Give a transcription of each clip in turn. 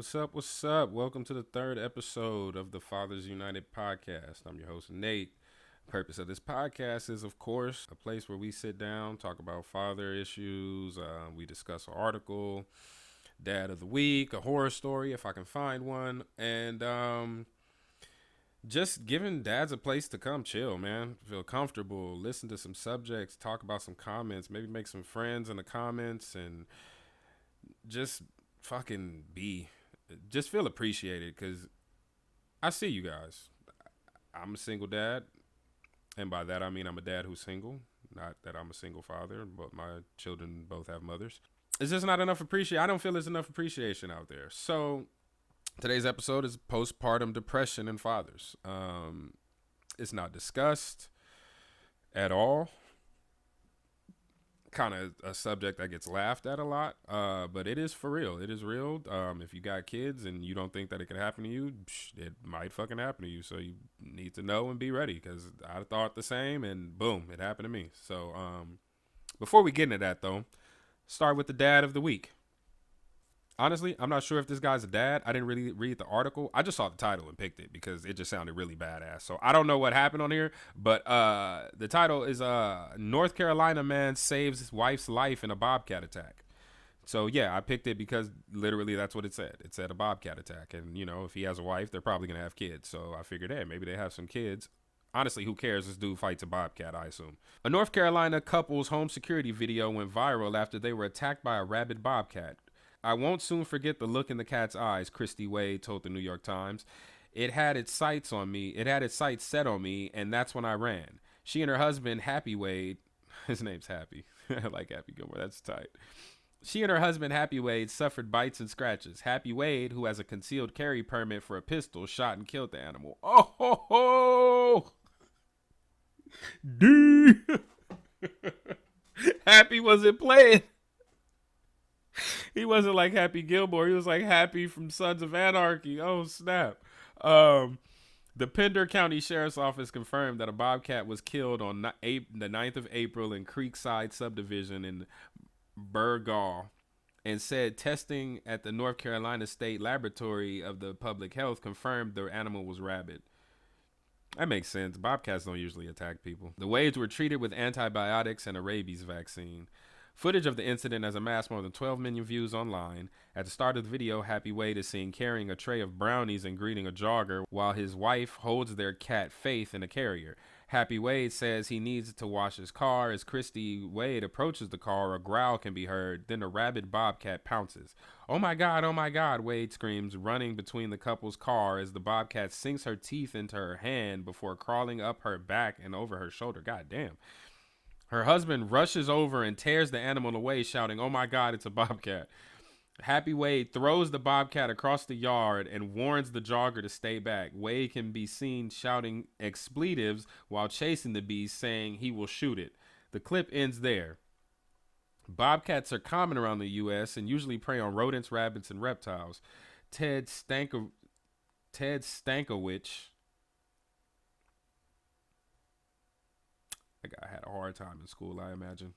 What's up? What's up? Welcome to the third episode of the Fathers United podcast. I'm your host, Nate. The purpose of this podcast is, of course, a place where we sit down, talk about father issues. We discuss an article, dad of the week, a horror story, if I can find one, and just giving dads a place to come chill, man. Feel comfortable, listen to some subjects, talk about some comments, maybe make some friends in the comments, and just fucking be. Just feel appreciated because I see you guys. I'm a single dad, and by that I mean I'm a dad who's single. Not that I'm a single father, but my children both have mothers. It's just not enough appreciation. I don't feel there's enough appreciation out there. So today's episode is postpartum depression in fathers. It's not discussed at all. Kind of a subject that gets laughed at a lot, but it is for real. It is real. If you got kids and you don't think that it can happen to you, it might fucking happen to you. So you need to know and be ready, because I thought the same, and boom, it happened to me. So before we get into that, though, start with the dad of the week. Honestly, I'm not sure if this guy's a dad. I didn't really read the article. I just saw the title and picked it because it just sounded really badass. So I don't know what happened on here, but the title is North Carolina man saves his wife's life in a bobcat attack. So yeah, I picked it because literally that's what it said. It said a bobcat attack. And, you know, if he has a wife, they're probably going to have kids. So I figured, hey, maybe they have some kids. Honestly, who cares? This dude fights a bobcat, I assume. A North Carolina couple's home security video went viral after they were attacked by a rabid bobcat. I won't soon forget the look in the cat's eyes, Christy Wade told the New York Times. It had its sights on me. It had its sights set on me, and that's when I ran. She and her husband, Happy Wade, his name's Happy. I like Happy Gilmore. That's tight. She and her husband, Happy Wade, suffered bites and scratches. Happy Wade, who has a concealed carry permit for a pistol, shot and killed the animal. Oh, ho, ho! D. Happy wasn't playing. He wasn't like Happy Gilmore. He was like Happy from Sons of Anarchy. Oh, snap. The Pender County Sheriff's Office confirmed that a bobcat was killed on the 9th of April in Creekside Subdivision in Burgaw, and said testing at the North Carolina State Laboratory of the Public Health confirmed the animal was rabid. That makes sense. Bobcats don't usually attack people. The Wades were treated with antibiotics and a rabies vaccine. Footage of the incident has amassed more than 12 million views online. At the start of the video, Happy Wade is seen carrying a tray of brownies and greeting a jogger, while his wife holds their cat Faith in a carrier. Happy Wade says he needs to wash his car. As Christy Wade approaches the car, a growl can be heard. Then a rabid bobcat pounces. Oh my God, Wade screams, running between the couple's car as the bobcat sinks her teeth into her hand before crawling up her back and over her shoulder. God damn. Her husband rushes over and tears the animal away, shouting, "Oh my God, it's a bobcat." Happy Wade throws the bobcat across the yard and warns the jogger to stay back. Wade can be seen shouting expletives while chasing the beast, saying he will shoot it. The clip ends there. Bobcats are common around the U.S. and usually prey on rodents, rabbits, and reptiles. Ted Stankiewicz. That guy had a hard time in school, I imagine.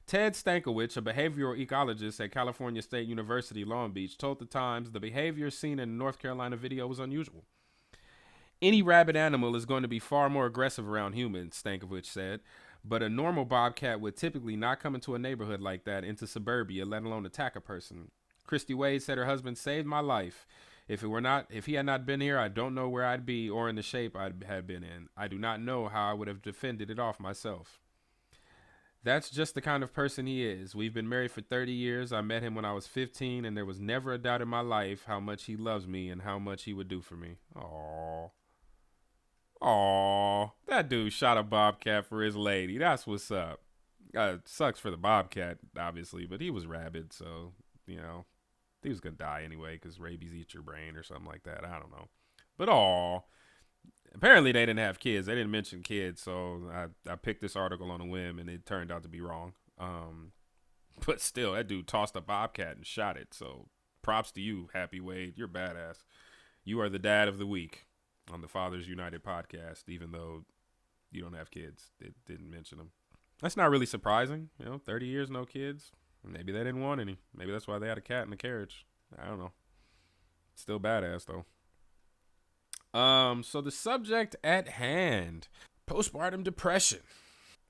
Ted Stankiewicz, a behavioral ecologist at California State University, Long Beach, told the Times the behavior seen in the North Carolina video was unusual. Any rabid animal is going to be far more aggressive around humans, Stankiewicz said, but a normal bobcat would typically not come into a neighborhood like that, into suburbia, let alone attack a person. Christy Wade said her husband saved my life. If he had not been here, I don't know where I'd be or in the shape I had been in. I do not know how I would have defended it off myself. That's just the kind of person he is. We've been married for 30 years. I met him when I was 15, and there was never a doubt in my life how much he loves me and how much he would do for me. Aww. Aww. That dude shot a bobcat for his lady. That's what's up. Sucks for the bobcat, obviously, but he was rabid, so, you know. He was going to die anyway because rabies eats your brain or something like that. I don't know. But apparently they didn't have kids. They didn't mention kids, so I picked this article on a whim, and it turned out to be wrong. But still, that dude tossed a bobcat and shot it. So props to you, Happy Wade. You're badass. You are the dad of the week on the Fathers United podcast, even though you don't have kids. It didn't mention them. That's not really surprising. 30 years, no kids. Maybe they didn't want any. Maybe that's why they had a cat in the carriage. I don't know. Still badass though. So the subject at hand, postpartum depression.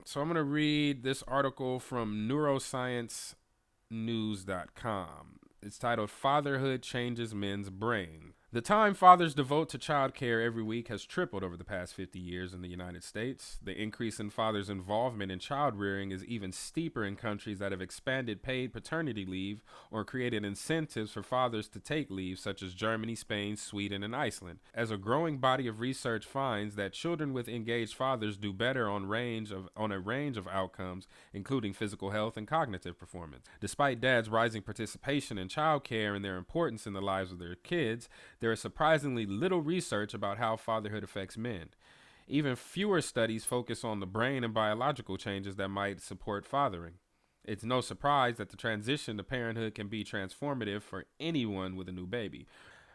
So I'm gonna read this article from neurosciencenews.com. It's titled "Fatherhood Changes Men's Brain." The time fathers devote to child care every week has tripled over the past 50 years in the United States. The increase in fathers' involvement in child rearing is even steeper in countries that have expanded paid paternity leave or created incentives for fathers to take leave, such as Germany, Spain, Sweden, and Iceland. As a growing body of research finds that children with engaged fathers do better on a range of outcomes, including physical health and cognitive performance. Despite dads' rising participation in child care and their importance in the lives of their kids, there is surprisingly little research about how fatherhood affects men. Even fewer studies focus on the brain and biological changes that might support fathering. It's no surprise that the transition to parenthood can be transformative for anyone with a new baby.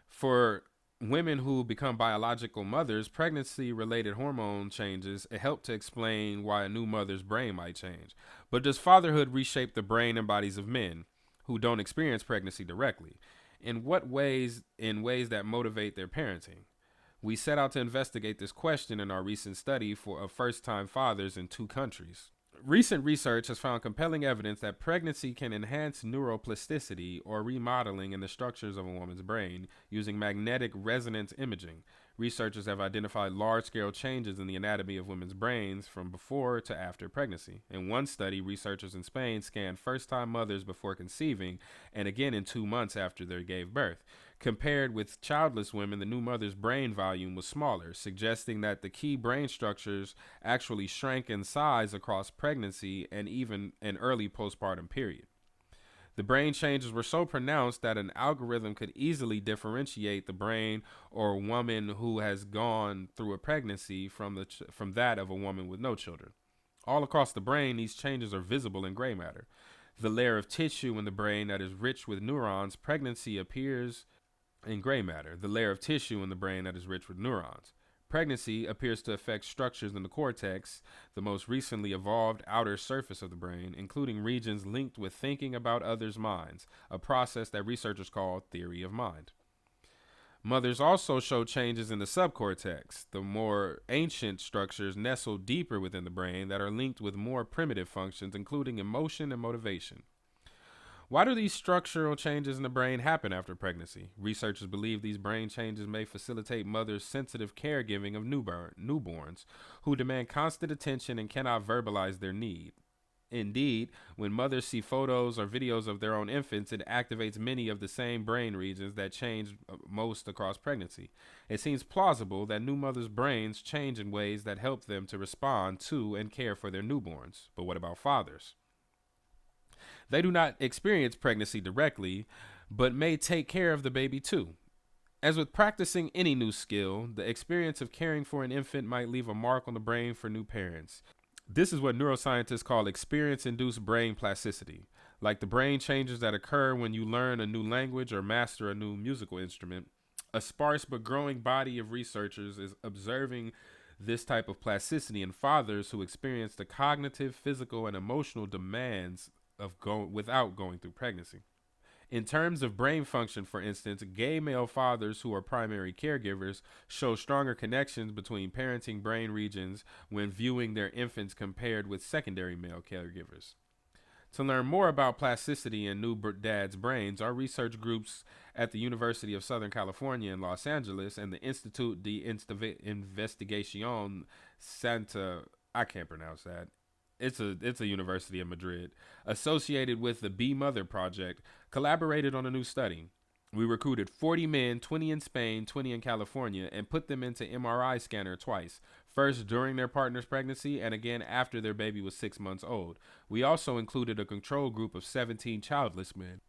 For women who become biological mothers, pregnancy-related hormone changes help to explain why a new mother's brain might change. But does fatherhood reshape the brain and bodies of men who don't experience pregnancy directly? In what ways? In ways that motivate their parenting? We set out to investigate this question in our recent study of first-time fathers in 2 countries. Recent research has found compelling evidence that pregnancy can enhance neuroplasticity, or remodeling, in the structures of a woman's brain using magnetic resonance imaging. Researchers have identified large-scale changes in the anatomy of women's brains from before to after pregnancy. In one study, researchers in Spain scanned first-time mothers before conceiving and again in 2 months after they gave birth. Compared with childless women, the new mother's brain volume was smaller, suggesting that the key brain structures actually shrank in size across pregnancy and even an early postpartum period. The brain changes were so pronounced that an algorithm could easily differentiate the brain or a woman who has gone through a pregnancy from that of a woman with no children. All across the brain, these changes are visible in gray matter. The layer of tissue in the brain that is rich with neurons, pregnancy appears in gray matter. The layer of tissue in the brain that is rich with neurons. Pregnancy appears to affect structures in the cortex, the most recently evolved outer surface of the brain, including regions linked with thinking about others' minds, a process that researchers call theory of mind. Mothers also show changes in the subcortex, the more ancient structures nestled deeper within the brain that are linked with more primitive functions, including emotion and motivation. Why do these structural changes in the brain happen after pregnancy? Researchers believe these brain changes may facilitate mothers' sensitive caregiving of newborns who demand constant attention and cannot verbalize their need. Indeed, when mothers see photos or videos of their own infants, it activates many of the same brain regions that change most across pregnancy. It seems plausible that new mothers' brains change in ways that help them to respond to and care for their newborns. But what about fathers? They do not experience pregnancy directly, but may take care of the baby too. As with practicing any new skill, the experience of caring for an infant might leave a mark on the brain for new parents. This is what neuroscientists call experience-induced brain plasticity. Like the brain changes that occur when you learn a new language or master a new musical instrument, a sparse but growing body of researchers is observing this type of plasticity in fathers who experience the cognitive, physical, and emotional demands without going through pregnancy. In terms of brain function, for instance, gay male fathers who are primary caregivers show stronger connections between parenting brain regions when viewing their infants compared with secondary male caregivers. To learn more about plasticity in new dads' brains, our research groups at the University of Southern California in Los Angeles and the Institut de Investigación Santa, I can't pronounce that. It's a university in Madrid, associated with the Be Mother Project, collaborated on a new study. We recruited 40 men, 20 in Spain, 20 in California, and put them into MRI scanner twice, first during their partner's pregnancy and again after their baby was 6 months old. We also included a control group of 17 childless men.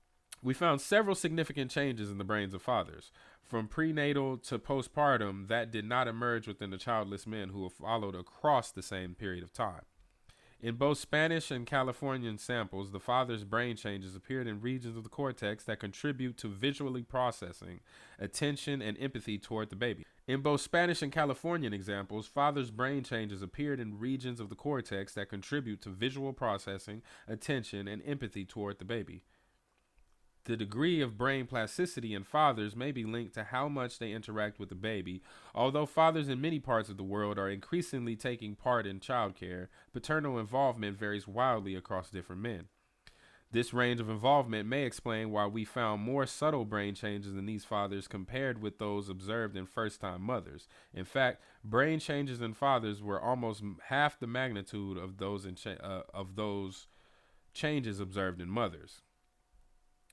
We found several significant changes in the brains of fathers, from prenatal to postpartum, that did not emerge within the childless men who were followed across the same period of time. In both Spanish and Californian samples, the father's brain changes appeared in regions of the cortex that contribute to visually processing, attention, and empathy toward the baby. In both Spanish and Californian examples, father's brain changes appeared in regions of the cortex that contribute to visual processing, attention, and empathy toward the baby. The degree of brain plasticity in fathers may be linked to how much they interact with the baby. Although fathers in many parts of the world are increasingly taking part in childcare, paternal involvement varies wildly across different men. This range of involvement may explain why we found more subtle brain changes in these fathers compared with those observed in first-time mothers. In fact, brain changes in fathers were almost half the magnitude of those changes observed in mothers.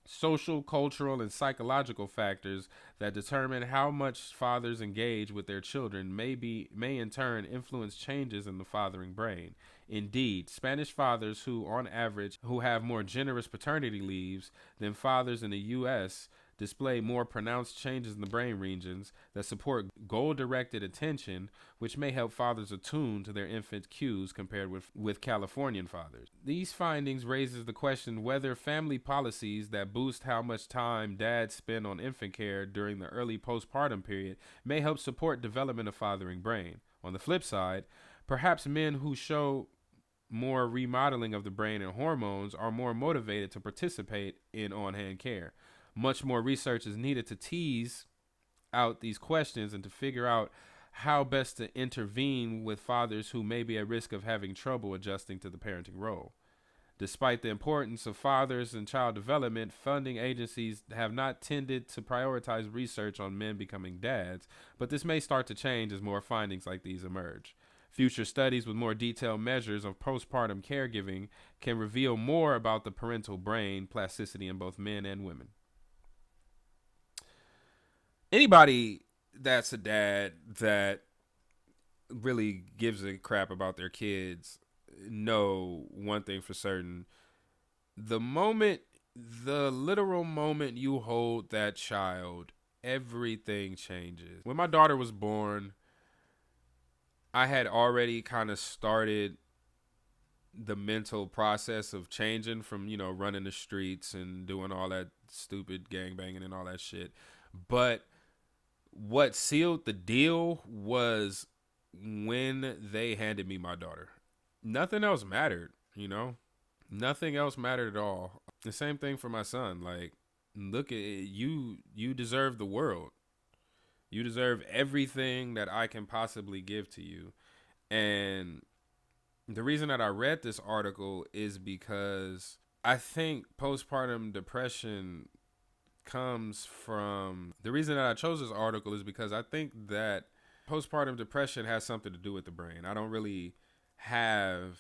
Social, cultural, and psychological factors that determine how much fathers engage with their children may in turn influence changes in the fathering brain. Indeed, Spanish fathers who have more generous paternity leaves than fathers in the US display more pronounced changes in the brain regions that support goal-directed attention, which may help fathers attune to their infant cues compared with Californian fathers. These findings raises the question whether family policies that boost how much time dads spend on infant care during the early postpartum period may help support development of fathering brain. On the flip side, perhaps men who show more remodeling of the brain and hormones are more motivated to participate in on-hand care. Much more research is needed to tease out these questions and to figure out how best to intervene with fathers who may be at risk of having trouble adjusting to the parenting role. Despite the importance of fathers and child development, funding agencies have not tended to prioritize research on men becoming dads, but this may start to change as more findings like these emerge. Future studies with more detailed measures of postpartum caregiving can reveal more about the parental brain plasticity in both men and women. Anybody that's a dad that really gives a crap about their kids know one thing for certain. The literal moment you hold that child, everything changes. When my daughter was born, I had already kind of started the mental process of changing from, running the streets and doing all that stupid gangbanging and all that shit. But what sealed the deal was when they handed me my daughter. Nothing else mattered, Nothing else mattered at all. The same thing for my son. Like, look at it, you deserve the world. You deserve everything that I can possibly give to you. And the reason that I read this article is because I think postpartum depression comes from, the reason that I chose this article is because I think that postpartum depression has something to do with the brain. I don't really have,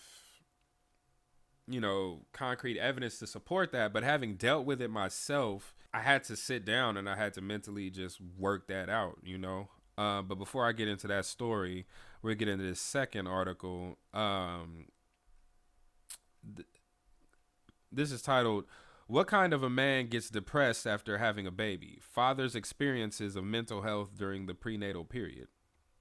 concrete evidence to support that, but having dealt with it myself, I had to sit down and I had to mentally just work that out, But before I get into that story, we'll get into this second article. This is titled, "What Kind of a Man Gets Depressed After Having a Baby? Fathers' Experiences of Mental Health During the Prenatal Period."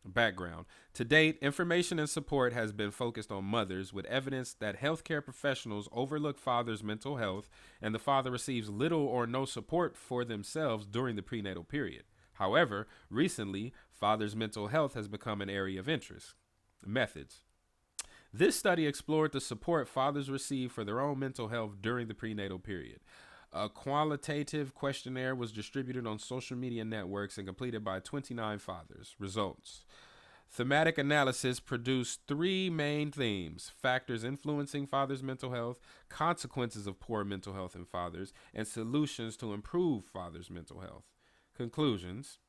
Background. To date, information and support has been focused on mothers, with evidence that healthcare professionals overlook fathers' mental health and the father receives little or no support for themselves during the prenatal period. However, recently, fathers' mental health has become an area of interest. Methods. This study explored the support fathers receive for their own mental health during the prenatal period. A qualitative questionnaire was distributed on social media networks and completed by 29 fathers. Results. Thematic analysis produced three main themes: factors influencing fathers' mental health, consequences of poor mental health in fathers, and solutions to improve fathers' mental health. Conclusions.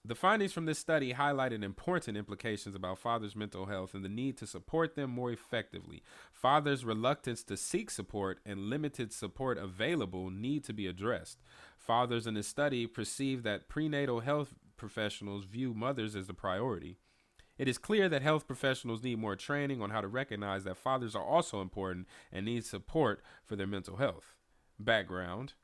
The findings from this study highlighted important implications about fathers' mental health and the need to support them more effectively. Fathers' reluctance to seek support and limited support available need to be addressed. Fathers in this study perceive that prenatal health professionals view mothers as the priority. It is clear that health professionals need more training on how to recognize that fathers are also important and need support for their mental health. Background.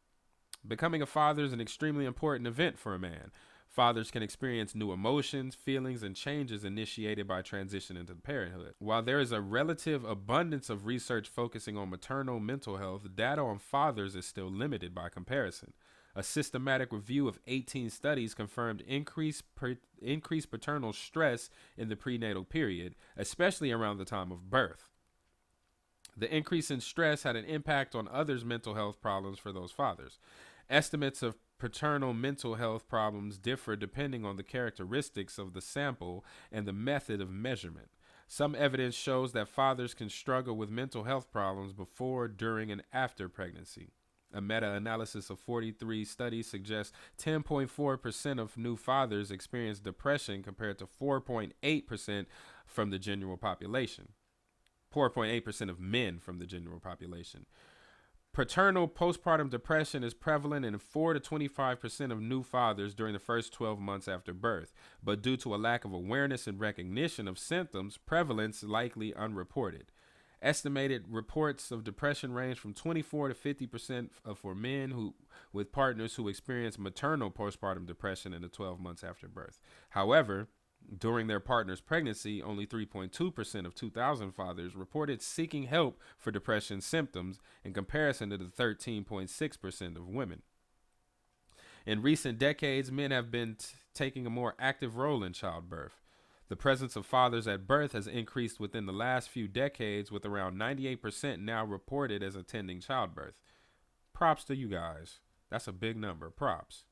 Becoming a father is an extremely important event for a man. Fathers can experience new emotions, feelings, and changes initiated by transition into parenthood. While there is a relative abundance of research focusing on maternal mental health, data on fathers is still limited by comparison. A systematic review of 18 studies confirmed increased paternal stress in the prenatal period, especially around the time of birth. The increase in stress had an impact on others' mental health problems for those fathers. Estimates of paternal mental health problems differ depending on the characteristics of the sample and the method of measurement. Some evidence shows that fathers can struggle with mental health problems before, during, and after pregnancy. A meta-analysis of 43 studies suggests 10.4% of new fathers experience depression compared to 4.8% from the general population. 4.8% of men from the general population. Paternal postpartum depression is prevalent in 4 to 25% of new fathers during the first 12 months after birth, but due to a lack of awareness and recognition of symptoms, prevalence likely unreported. Estimated reports of depression range from 24 to 50% for men who with partners who experience maternal postpartum depression in the 12 months after birth. However, during their partner's pregnancy, only 3.2% of 2,000 fathers reported seeking help for depression symptoms in comparison to the 13.6% of women. In recent decades, men have been taking a more active role in childbirth. The presence of fathers at birth has increased within the last few decades, with around 98% now reported as attending childbirth. Props to you guys. That's a big number. Props.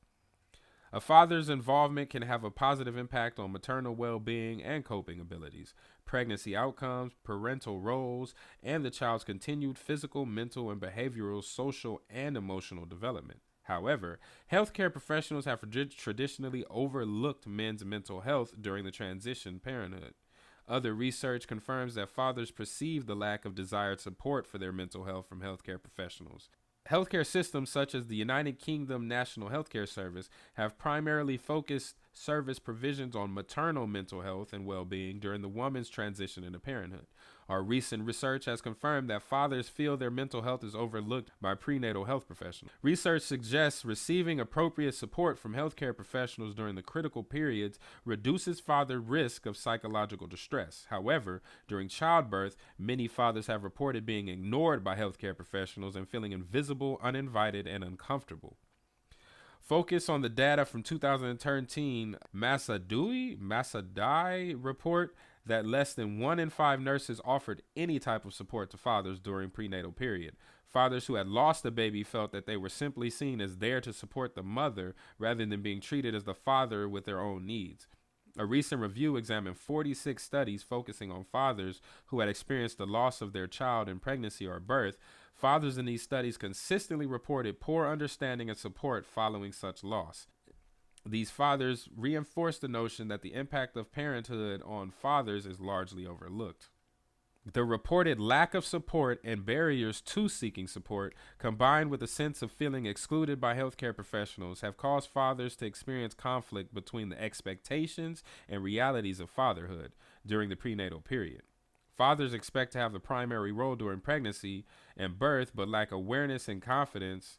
A father's involvement can have a positive impact on maternal well-being and coping abilities, pregnancy outcomes, parental roles, and the child's continued physical, mental, and behavioral, social, and emotional development. However, healthcare professionals have traditionally overlooked men's mental health during the transition parenthood. Other research confirms that fathers perceive the lack of desired support for their mental health from healthcare professionals. Healthcare systems such as the United Kingdom National Healthcare Service have primarily focused service provisions on maternal mental health and well-being during the woman's transition into parenthood. Our recent research has confirmed that fathers feel their mental health is overlooked by prenatal health professionals. Research suggests receiving appropriate support from healthcare professionals during the critical periods reduces father risk of psychological distress. However, during childbirth, many fathers have reported being ignored by healthcare professionals and feeling invisible, uninvited, and uncomfortable. Focus on the data from 2013 Massadai report that less than 1 in 5 nurses offered any type of support to fathers during prenatal period. Fathers who had lost a baby felt that they were simply seen as there to support the mother rather than being treated as the father with their own needs. A recent review examined 46 studies focusing on fathers who had experienced the loss of their child in pregnancy or birth. Fathers in these studies consistently reported poor understanding and support following such loss. These fathers reinforce the notion that the impact of parenthood on fathers is largely overlooked. The reported lack of support and barriers to seeking support, combined with a sense of feeling excluded by healthcare professionals, have caused fathers to experience conflict between the expectations and realities of fatherhood during the prenatal period. Fathers expect to have the primary role during pregnancy and birth, but lack awareness and confidence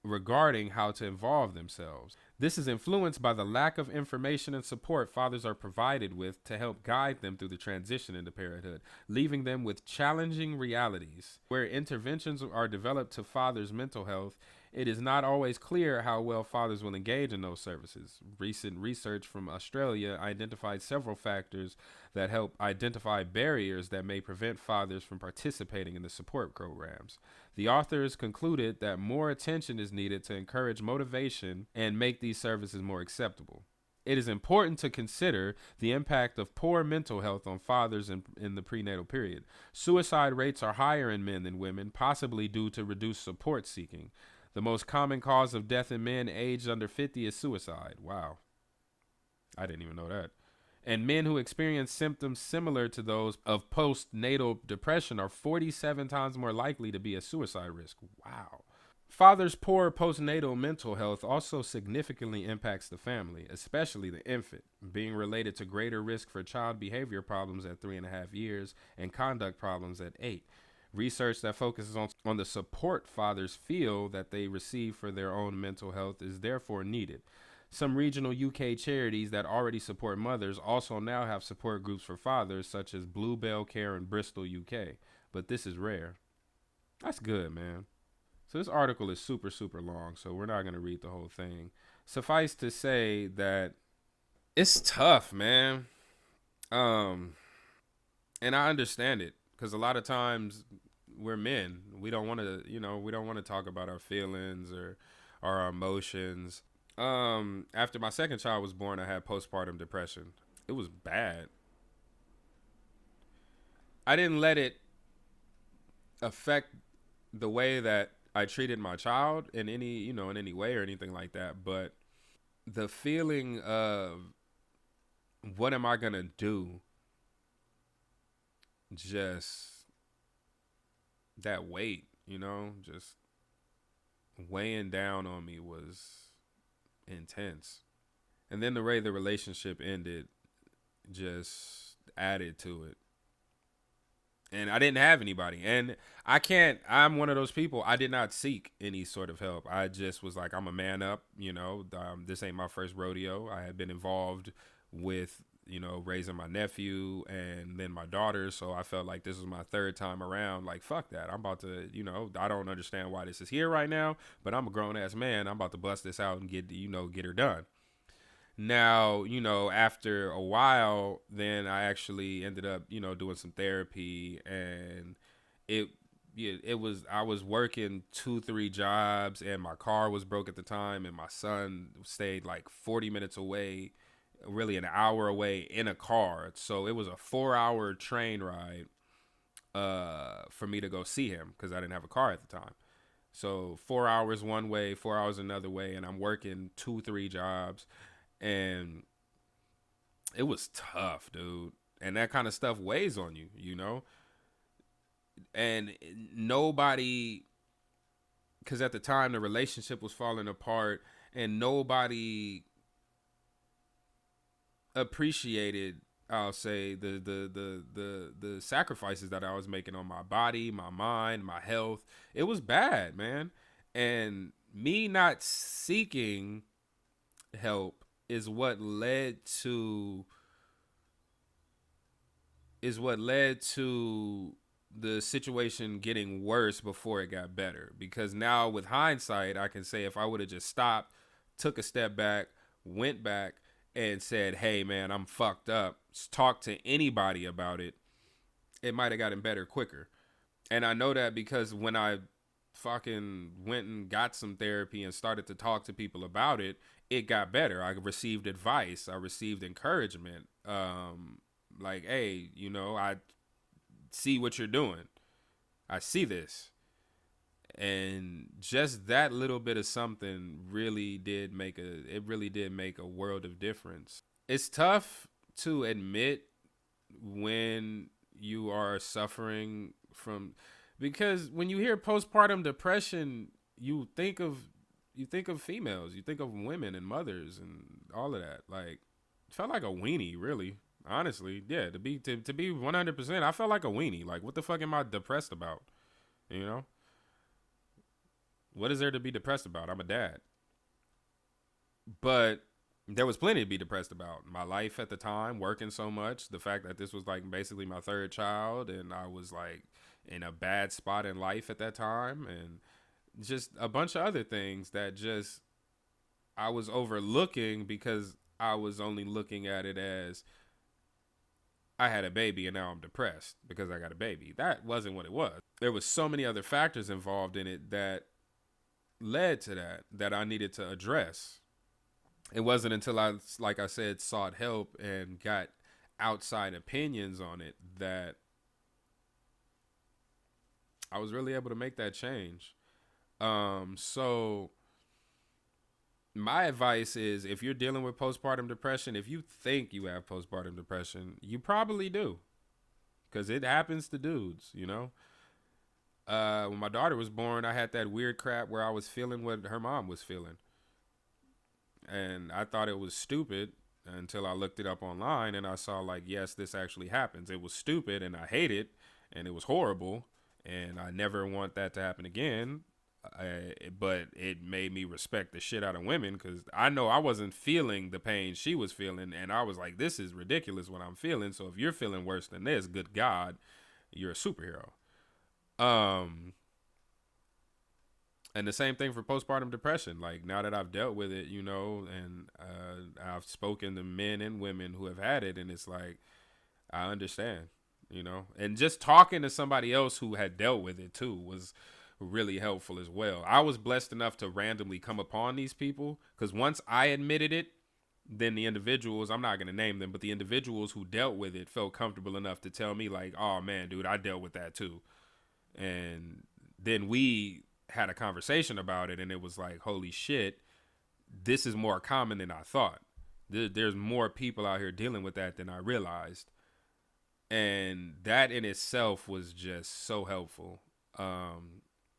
regarding how to involve themselves. This is influenced by the lack of information and support fathers are provided with to help guide them through the transition into parenthood, leaving them with challenging realities. Where interventions are developed to fathers' mental health, it is not always clear how well fathers will engage in those services. Recent research from Australia identified several factors that help identify barriers that may prevent fathers from participating in the support programs. The authors concluded that more attention is needed to encourage motivation and make these services more acceptable. It is important to consider the impact of poor mental health on fathers in the prenatal period. Suicide rates are higher in men than women, possibly due to reduced support seeking. The most common cause of death in men aged under 50 is suicide. Wow. I didn't even know that. And men who experience symptoms similar to those of postnatal depression are 47 times more likely to be at suicide risk. Wow. Fathers' poor postnatal mental health also significantly impacts the family, especially the infant, being related to greater risk for child behavior problems at 3.5 years and conduct problems at 8. Research that focuses on the support fathers feel that they receive for their own mental health is therefore needed. Some regional UK charities that already support mothers also now have support groups for fathers, such as Bluebell Care in Bristol, UK. But this is rare. That's good, man. So this article is super, super long, so we're not going to read the whole thing. Suffice to say that it's tough, man. And I understand it, because a lot of times we're men. We don't want to, we don't want to talk about our feelings or our emotions. After my second child was born, I had postpartum depression. It was bad. I didn't let it affect the way that I treated my child in any, in any way or anything like that. But the feeling of what am I going to do, just that weight, just weighing down on me was intense. And then the way the relationship ended just added to it. And I didn't have anybody. And I'm one of those people. I did not seek any sort of help. I just was like, I'm a man up, this ain't my first rodeo. I had been involved with, raising my nephew and then my daughter. So I felt like this was my third time around. Like, fuck that. I'm about to, I don't understand why this is here right now, but I'm a grown ass man. I'm about to bust this out and get her done. Now, after a while, then I actually ended up, doing some therapy, and I was working 2-3 jobs, and my car was broke at the time, and my son stayed like 40 minutes away, really an hour away in a car. So it was a 4-hour train ride for me to go see him because I didn't have a car at the time. So 4 hours one way, 4 hours another way, and I'm working 2-3 jobs. And it was tough, dude. And that kind of stuff weighs on you, And nobody, because at the time the relationship was falling apart, and nobody appreciated, I'll say, the sacrifices that I was making on my body, my mind, my health. It was bad, man. And me not seeking help is what led to the situation getting worse before it got better. Because now with hindsight, I can say if I would have just stopped, took a step back, went back and said, hey man, I'm fucked up, talk to anybody about it, it might have gotten better quicker. And I know that because when I fucking went and got some therapy and started to talk to people about it, it got better. I received advice. I received encouragement. Like, hey, I see what you're doing. I see this. And just that little bit of something really did make a world of difference. It's tough to admit when you are suffering from, because when you hear postpartum depression, you think of females, you think of women and mothers and all of that. Like, it felt like a weenie, really. Honestly, yeah. To be 100%, I felt like a weenie. Like, what the fuck am I depressed about? What is there to be depressed about? I'm a dad. But there was plenty to be depressed about. My life at the time, working so much, the fact that this was like basically my third child, and I was like in a bad spot in life at that time, and just a bunch of other things that just I was overlooking because I was only looking at it as I had a baby and now I'm depressed because I got a baby. That wasn't what it was. There was so many other factors involved in it that led to that I needed to address. It wasn't until I, like I said, sought help and got outside opinions on it that I was really able to make that change. So my advice is, if you're dealing with postpartum depression, if you think you have postpartum depression, you probably do, because it happens to dudes, When my daughter was born, I had that weird crap where I was feeling what her mom was feeling. And I thought it was stupid until I looked it up online and I saw, like, yes, this actually happens. It was stupid and I hate it and it was horrible and I never want that to happen again. But it made me respect the shit out of women, because I know I wasn't feeling the pain she was feeling, and I was like, this is ridiculous what I'm feeling. So if you're feeling worse than this, good God, you're a superhero. And the same thing for postpartum depression. Like, now that I've dealt with it, and I've spoken to men and women who have had it, and it's like, I understand, and just talking to somebody else who had dealt with it too was really helpful as well. I was blessed enough to randomly come upon these people because once I admitted it, then the individuals, I'm not going to name them, but the individuals who dealt with it felt comfortable enough to tell me, like, oh man, dude, I dealt with that too. And then we had a conversation about it, and it was like, holy shit, this is more common than I thought. There's more people out here dealing with that than I realized. And that in itself was just so helpful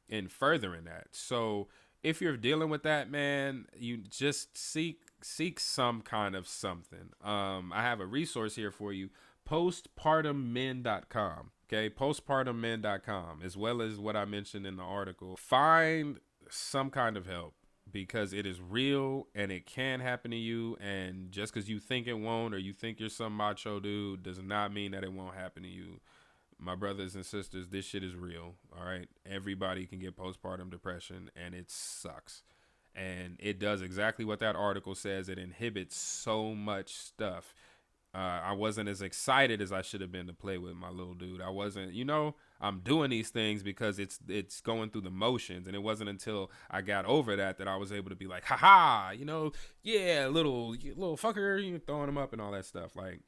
in furthering that. So if you're dealing with that, man, you just seek some kind of something. I have a resource here for you, postpartummen.com. Okay, postpartummen.com, as well as what I mentioned in the article. Find some kind of help because it is real and it can happen to you. And just because you think it won't, or you think you're some macho dude, does not mean that it won't happen to you. My brothers and sisters, this shit is real. All right, everybody can get postpartum depression, and it sucks. And it does exactly what that article says. It inhibits so much stuff. I wasn't as excited as I should have been to play with my little dude. I wasn't, I'm doing these things because it's going through the motions. And it wasn't until I got over that I was able to be like, haha, yeah, little fucker, you throwing him up and all that stuff. Like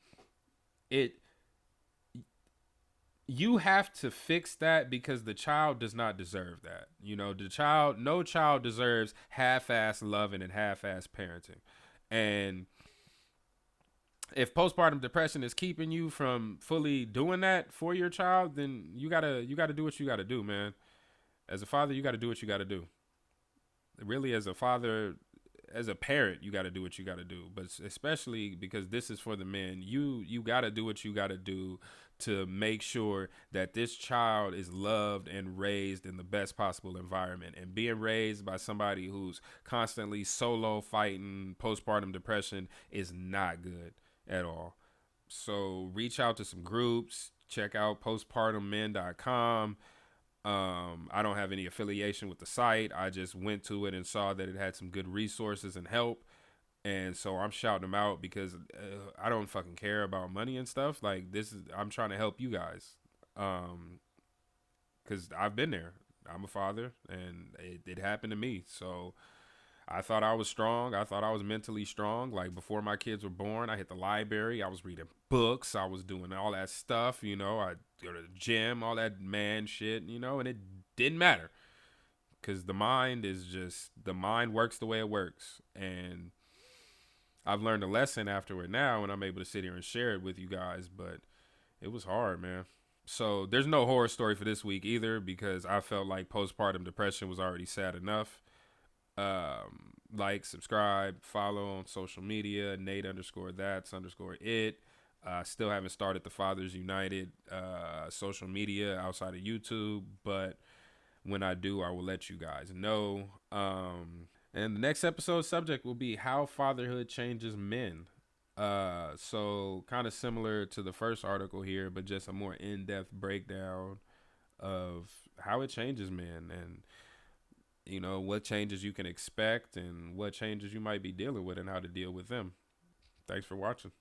you have to fix that because the child does not deserve that. No child deserves half-ass loving and half-ass parenting. And if postpartum depression is keeping you from fully doing that for your child, then you gotta do what you gotta do, man. As a father, you gotta do what you gotta do. Really, as a father, as a parent, you gotta do what you gotta do. But especially because this is for the men, you gotta do what you gotta do to make sure that this child is loved and raised in the best possible environment. And being raised by somebody who's constantly solo fighting postpartum depression is not good at all. So reach out to some groups, check out postpartummen.com. I don't have any affiliation with the site. I just went to it and saw that it had some good resources and help. And so I'm shouting them out because I don't fucking care about money and stuff. Like I'm trying to help you guys. Cause I've been there. I'm a father and it happened to me. So I thought I was strong. I thought I was mentally strong. Like before my kids were born, I hit the library. I was reading books. I was doing all that stuff. I go to the gym, all that man shit, and it didn't matter. Cause the mind works the way it works. And I've learned a lesson afterward now, and I'm able to sit here and share it with you guys, but it was hard, man. So there's no horror story for this week either because I felt like postpartum depression was already sad enough. Like, subscribe, follow on social media, Nate_that's_it. Still haven't started the Fathers United social media outside of YouTube, but when I do, I will let you guys know. And the next episode subject will be how fatherhood changes men. So kind of similar to the first article here, but just a more in-depth breakdown of how it changes men and, what changes you can expect and what changes you might be dealing with and how to deal with them. Thanks for watching.